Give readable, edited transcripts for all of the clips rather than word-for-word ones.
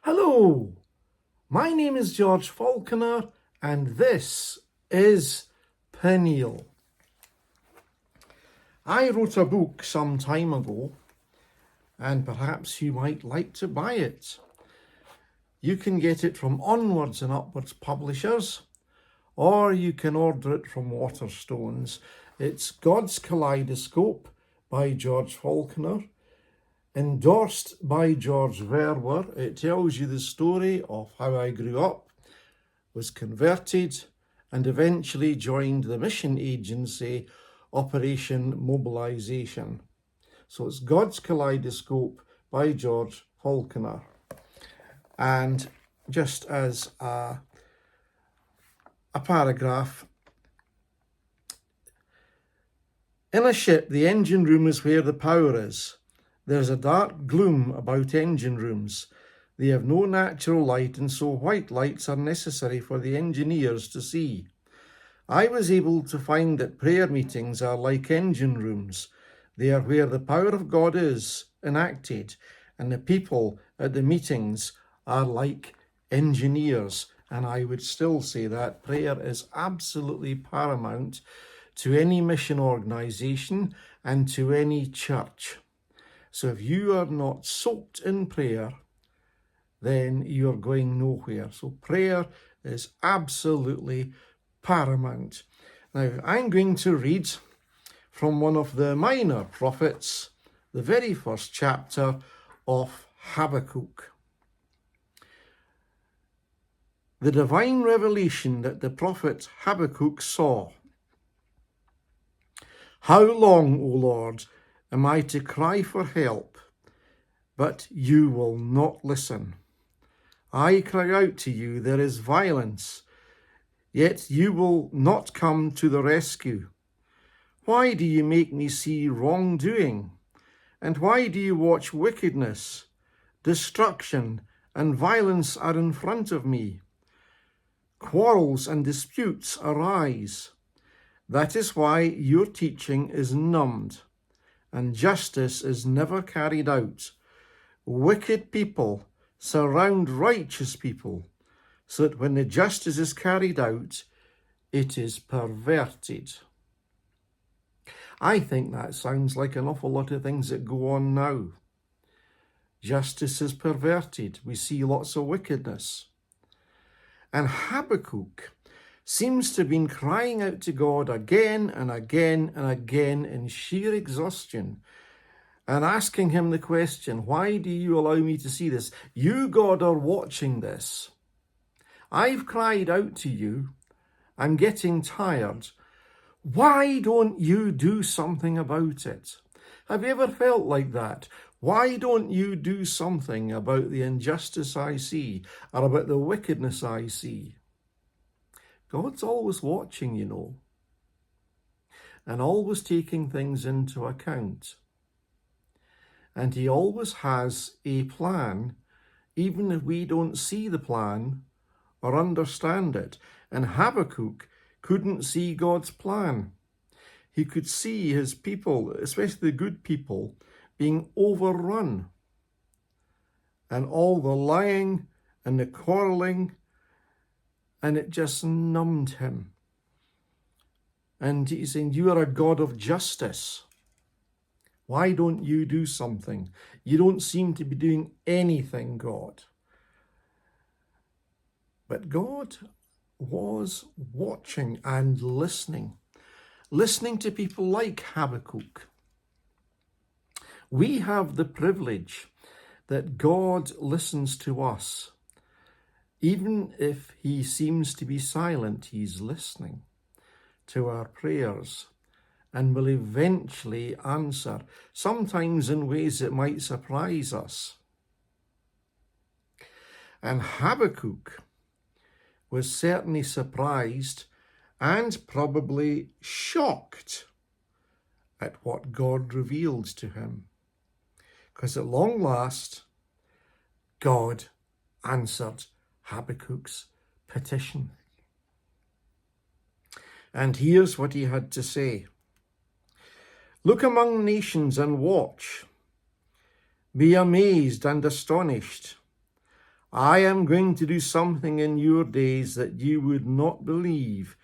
Hello, my name is George Falconer and this is Peniel. I wrote a book some time ago and perhaps you might like to buy it. You can get it from Onwards and Upwards Publishers or you can order it from Waterstones. It's God's Kaleidoscope by George Falconer, endorsed by George Verwer. It tells you the story of how I grew up, was converted, and eventually joined the mission agency Operation Mobilization. So it's God's Kaleidoscope by George Falconer. And just as a paragraph, in a ship, the engine room is where the power is. There's a dark gloom about engine rooms. They have no natural light, and so white lights are necessary for the engineers to see. I was able to find that prayer meetings are like engine rooms. They are where the power of God is enacted, and the people at the meetings are like engineers. And I would still say that prayer is absolutely paramount to any mission organization and to any church. So if you are not soaked in prayer, then you're going nowhere. So prayer is absolutely paramount. Now, I'm going to read from one of the minor prophets, the very first chapter of Habbakuk. The divine revelation that the prophet Habbakuk saw. How long, O Lord, am I to cry for help, but you will not listen? I cry out to you, there is violence, yet you will not come to the rescue. Why do you make me see wrongdoing? And why do you watch wickedness? Destruction and violence are in front of me. Quarrels and disputes arise. That is why your teaching is numbed, and justice is never carried out. Wicked people surround righteous people, so that when the justice is carried out, it is perverted. I think that sounds like an awful lot of things that go on now. Justice is perverted. We see lots of wickedness. And Habbakuk seems to have been crying out to God again and again and again in sheer exhaustion and asking him the question, why do you allow me to see this? You, God, are watching this. I've cried out to you. I'm getting tired. Why don't you do something about it? Have you ever felt like that? Why don't you do something about the injustice I see or about the wickedness I see? God's always watching, you know, and always taking things into account. And he always has a plan, even if we don't see the plan or understand it. And Habbakuk couldn't see God's plan. He could see his people, especially the good people, being overrun. And all the lying and the quarreling, and it just numbed him. And he's saying, you are a God of justice. Why don't you do something? You don't seem to be doing anything, God. But God was watching and listening to people like Habbakuk. We have the privilege that God listens to us. Even if he seems to be silent, he's listening to our prayers and will eventually answer, sometimes in ways that might surprise us. And Habbakuk was certainly surprised and probably shocked at what God revealed to him. Because at long last, God answered Habbakuk's petition. And here's what he had to say. Look among nations and watch. Be amazed and astonished. I am going to do something in your days that you would not believe,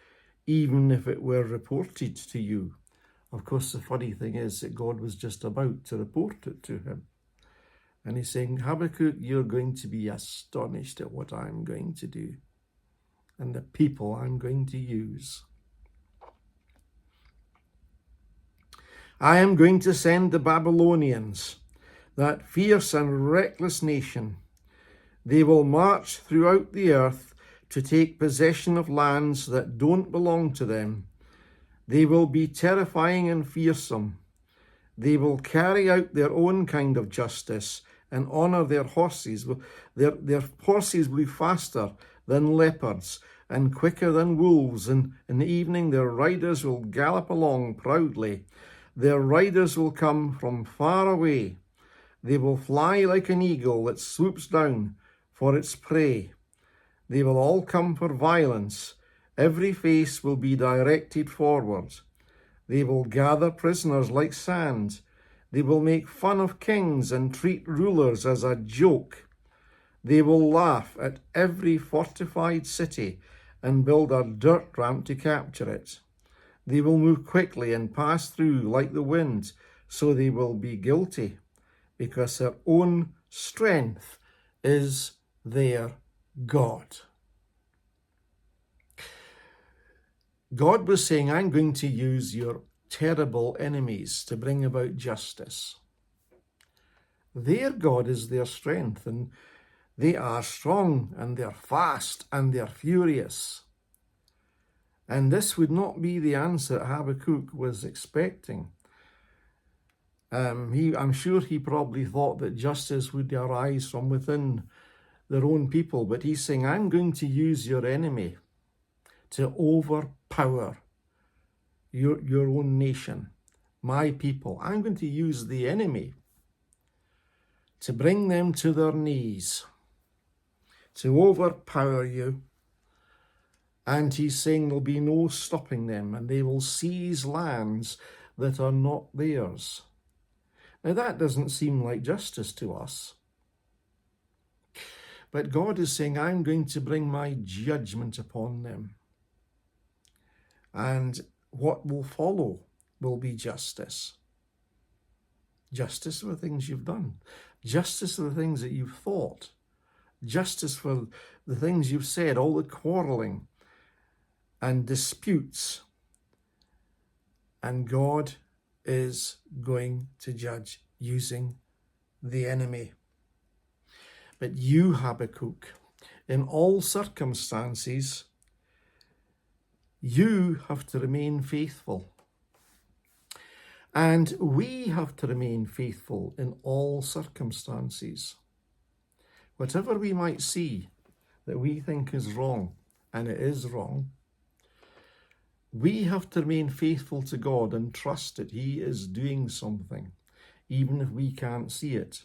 even if it were reported to you. Of course, the funny thing is that God was just about to report it to him. And he's saying, Habbakuk, you're going to be astonished at what I'm going to do and the people I'm going to use. I am going to send the Babylonians, that fierce and reckless nation. They will march throughout the earth to take possession of lands that don't belong to them. They will be terrifying and fearsome. They will carry out their own kind of justice and honour their horses. Their horses will be faster than leopards and quicker than wolves, and in the evening their riders will gallop along proudly. Their riders will come from far away. They will fly like an eagle that swoops down for its prey. They will all come for violence. Every face will be directed forward. They will gather prisoners like sand. They will make fun of kings and treat rulers as a joke. They will laugh at every fortified city and build a dirt ramp to capture it. They will move quickly and pass through like the wind, so they will be guilty, because their own strength is their God. God was saying, I'm going to use your terrible enemies to bring about justice. Their God is their strength, and they are strong, and they're fast, and they're furious. And this would not be the answer Habbakuk was expecting. I'm sure he probably thought that justice would arise from within their own people, but he's saying, I'm going to use your enemy to overpower your own nation, my people. I'm going to use the enemy to bring them to their knees, to overpower you. And he's saying there'll be no stopping them, and they will seize lands that are not theirs. Now that doesn't seem like justice to us. But God is saying, I'm going to bring my judgment upon them. And what will follow will be justice. Justice for the things you've done. Justice for the things that you've thought. Justice for the things you've said, all the quarreling and disputes. And God is going to judge using the enemy. But you, Habbakuk, in all circumstances, you have to remain faithful. And we have to remain faithful in all circumstances. Whatever we might see that we think is wrong, and it is wrong, we have to remain faithful to God and trust that He is doing something, even if we can't see it.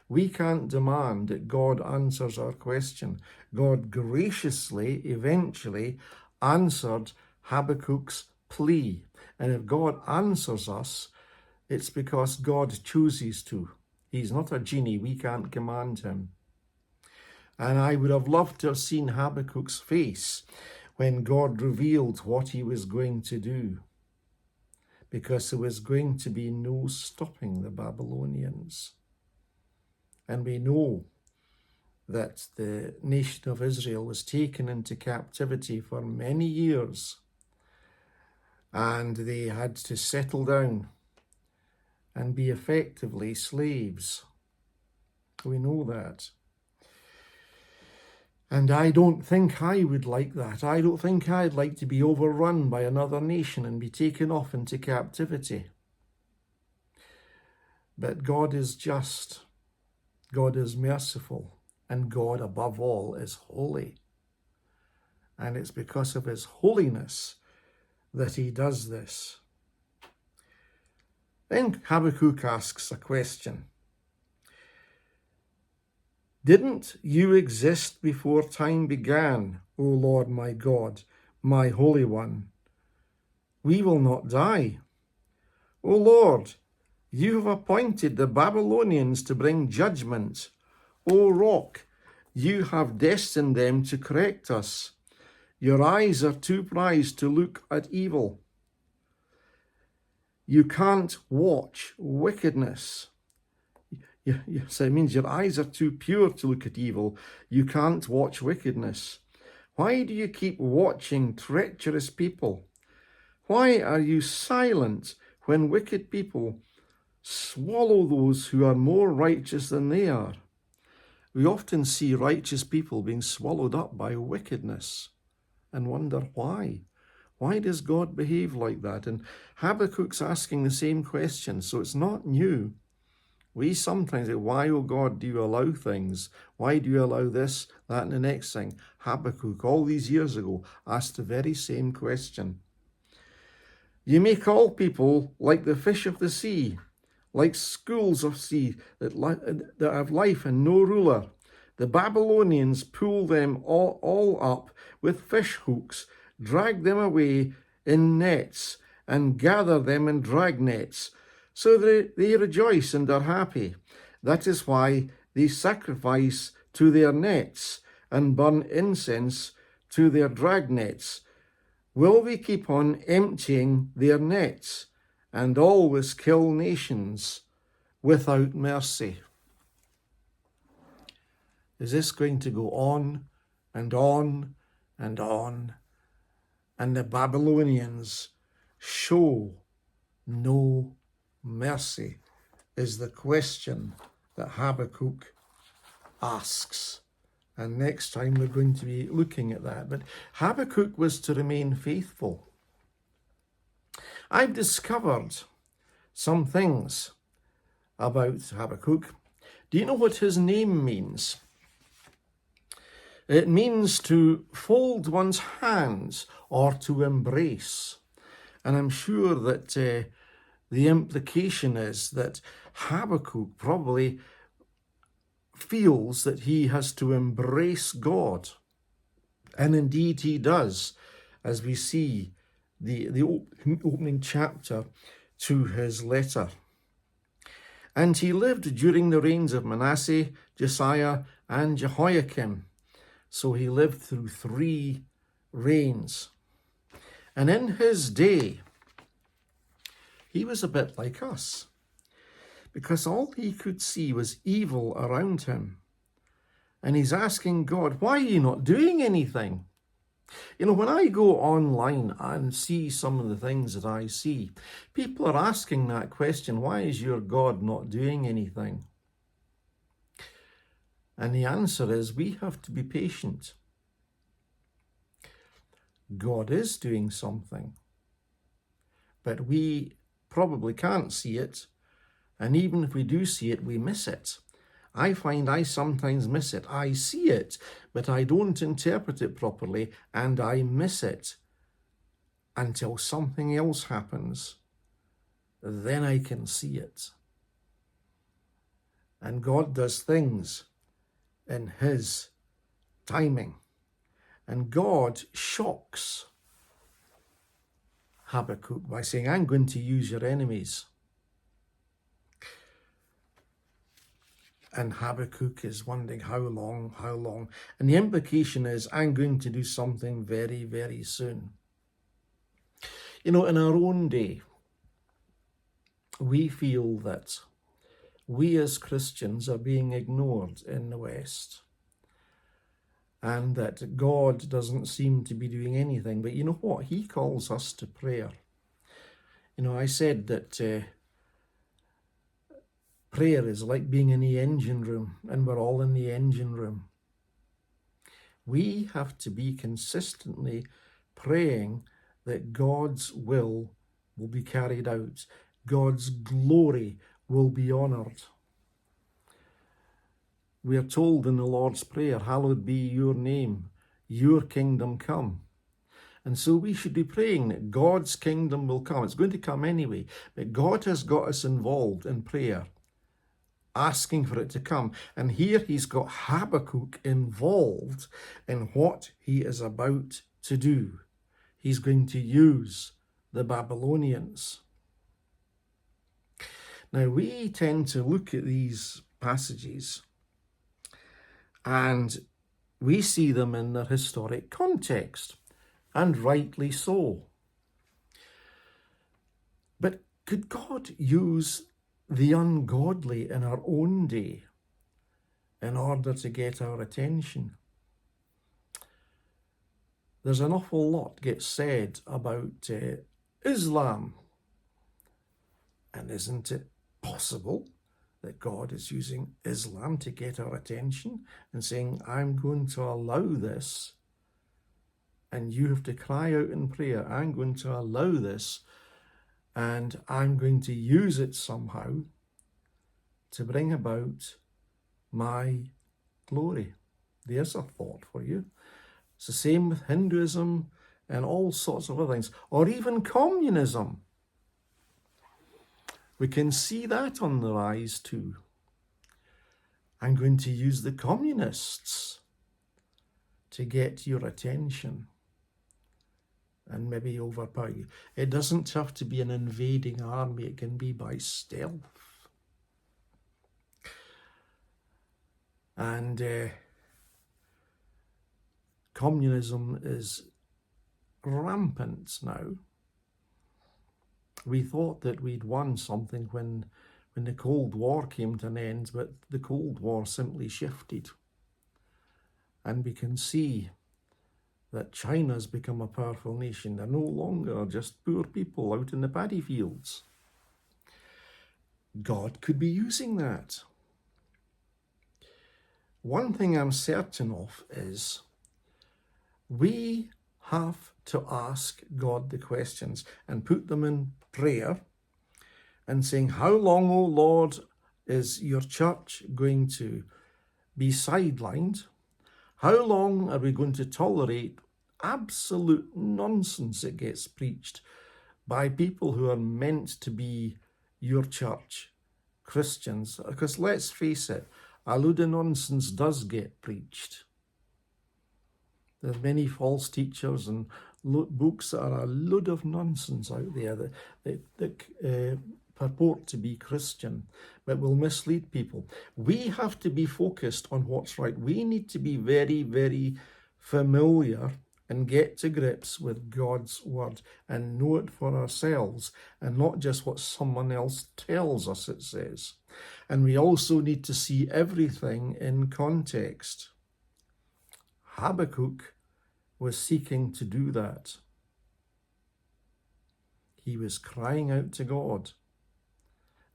We can't demand that God answers our question. God graciously, eventually, answered Habbakuk's plea. And if God answers us, it's because God chooses to. He's not a genie. We can't command him. And I would have loved to have seen Habbakuk's face when God revealed what he was going to do, because there was going to be no stopping the Babylonians. And we know that the nation of Israel was taken into captivity for many years, and they had to settle down and be effectively slaves. We know that. And I don't think I would like that. I don't think I'd like to be overrun by another nation and be taken off into captivity. But God is just, God is merciful, and God above all is holy. And it's because of his holiness that he does this. Then Habbakuk asks a question. Didn't you exist before time began, O Lord my God, my Holy One? We will not die. O Lord, you have appointed the Babylonians to bring judgment. O Rock, You have destined them to correct us. Your eyes are too prized to look at evil. You can't watch wickedness. So it means your eyes are too pure to look at evil. You can't watch wickedness. Why do you keep watching treacherous people? Why are you silent when wicked people swallow those who are more righteous than they are? We often see righteous people being swallowed up by wickedness and wonder why. Why does God behave like that? And Habakkuk's asking the same question, so it's not new. We sometimes say, why, oh God, do you allow things? Why do you allow this, that, and the next thing? Habakkuk, all these years ago, asked the very same question. You make all people like the fish of the sea, like schools of sea that have life and no ruler. The Babylonians pull them all up with fish hooks, drag them away in nets, and gather them in drag nets. So they rejoice and are happy. That is why they sacrifice to their nets and burn incense to their drag nets. Will they keep on emptying their nets and always kill nations without mercy? Is this going to go on and on and on? And the Babylonians show no mercy, is the question that Habakkuk asks. And next time we're going to be looking at that. But Habakkuk was to remain faithful. I've discovered some things about Habakkuk. Do you know what his name means? It means to fold one's hands or to embrace. And I'm sure that the implication is that Habakkuk probably feels that he has to embrace God. And indeed he does, as we see the opening chapter to his letter. And he lived during the reigns of Manasseh, Josiah, and Jehoiakim. So he lived through 3 reigns. And in his day, he was a bit like us, because all he could see was evil around him. And he's asking God, why are you not doing anything? You know, when I go online and see some of the things that I see, people are asking that question, why is your God not doing anything? And the answer is, we have to be patient. God is doing something, but we probably can't see it. And even if we do see it, we miss it. I find I sometimes miss it. I see it, but I don't interpret it properly, and I miss it until something else happens. Then I can see it. And God does things in his timing. And God shocks Habakkuk by saying, I'm going to use your enemies. And Habakkuk is wondering, how long, how long? And the implication is, I'm going to do something very, very soon. You know, in our own day, we feel that we as Christians are being ignored in the West, and that God doesn't seem to be doing anything. But you know what? He calls us to prayer. You know, I said that prayer is like being in the engine room, and we're all in the engine room. We have to be consistently praying that God's will be carried out. God's glory will be honoured. We are told in the Lord's Prayer, hallowed be your name, your kingdom come. And so we should be praying that God's kingdom will come. It's going to come anyway, but God has got us involved in prayer, asking for it to come. And here he's got Habakkuk involved in what he is about to do. He's going to use the Babylonians. Now, we tend to look at these passages And we see them in their historic context, and rightly so. But could God use the ungodly in our own day in order to get our attention? There's an awful lot gets said about Islam. And isn't it possible that God is using Islam to get our attention and saying, I'm going to allow this, and you have to cry out in prayer, I'm going to allow this, and I'm going to use it somehow to bring about my glory. There's a thought for you. It's the same with Hinduism and all sorts of other things, or even communism. We can see that on the rise too. I'm going to use the communists to get your attention and maybe overpower you. It doesn't have to be an invading army. It can be by stealth. And communism is rampant now. We thought that we'd won something when the Cold War came to an end, but the Cold War simply shifted. And we can see that China's become a powerful nation. They're no longer just poor people out in the paddy fields. God could be using that. One thing I'm certain of is we have to ask God the questions and put them in prayer and saying, how long, O Lord, is your church going to be sidelined? How long are we going to tolerate absolute nonsense that gets preached by people who are meant to be your church, Christians? Because let's face it, a load of nonsense does get preached. There's many false teachers and books that are a load of nonsense out there that purport to be Christian, but will mislead people. We have to be focused on what's right. We need to be very, very familiar and get to grips with God's word and know it for ourselves and not just what someone else tells us it says. And we also need to see everything in context. Habbakuk was seeking to do that. He was crying out to God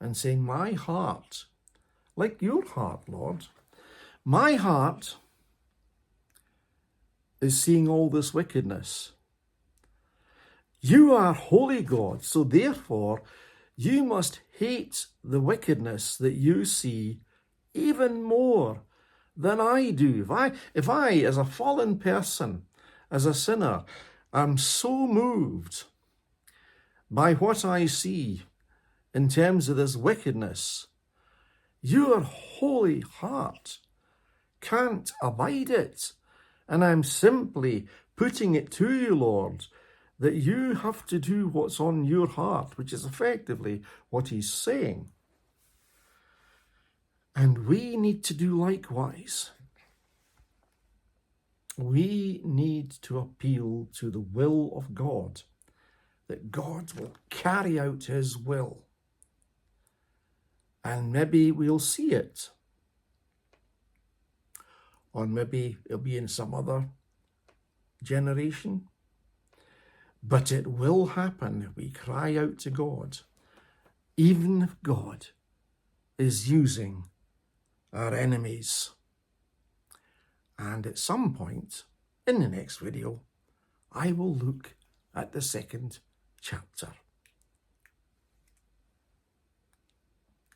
and saying, my heart, like your heart, Lord, my heart is seeing all this wickedness. You are holy God, so therefore you must hate the wickedness that you see even more than I do. If I, as a fallen person, as a sinner, am so moved by what I see in terms of this wickedness, your holy heart can't abide it. And I'm simply putting it to you, Lord, that you have to do what's on your heart, which is effectively what he's saying. And we need to do likewise. We need to appeal to the will of God, that God will carry out his will. And maybe we'll see it. Or maybe it'll be in some other generation. But it will happen if we cry out to God, even if God is using our enemies. And at some point in the next video, I will look at the second chapter.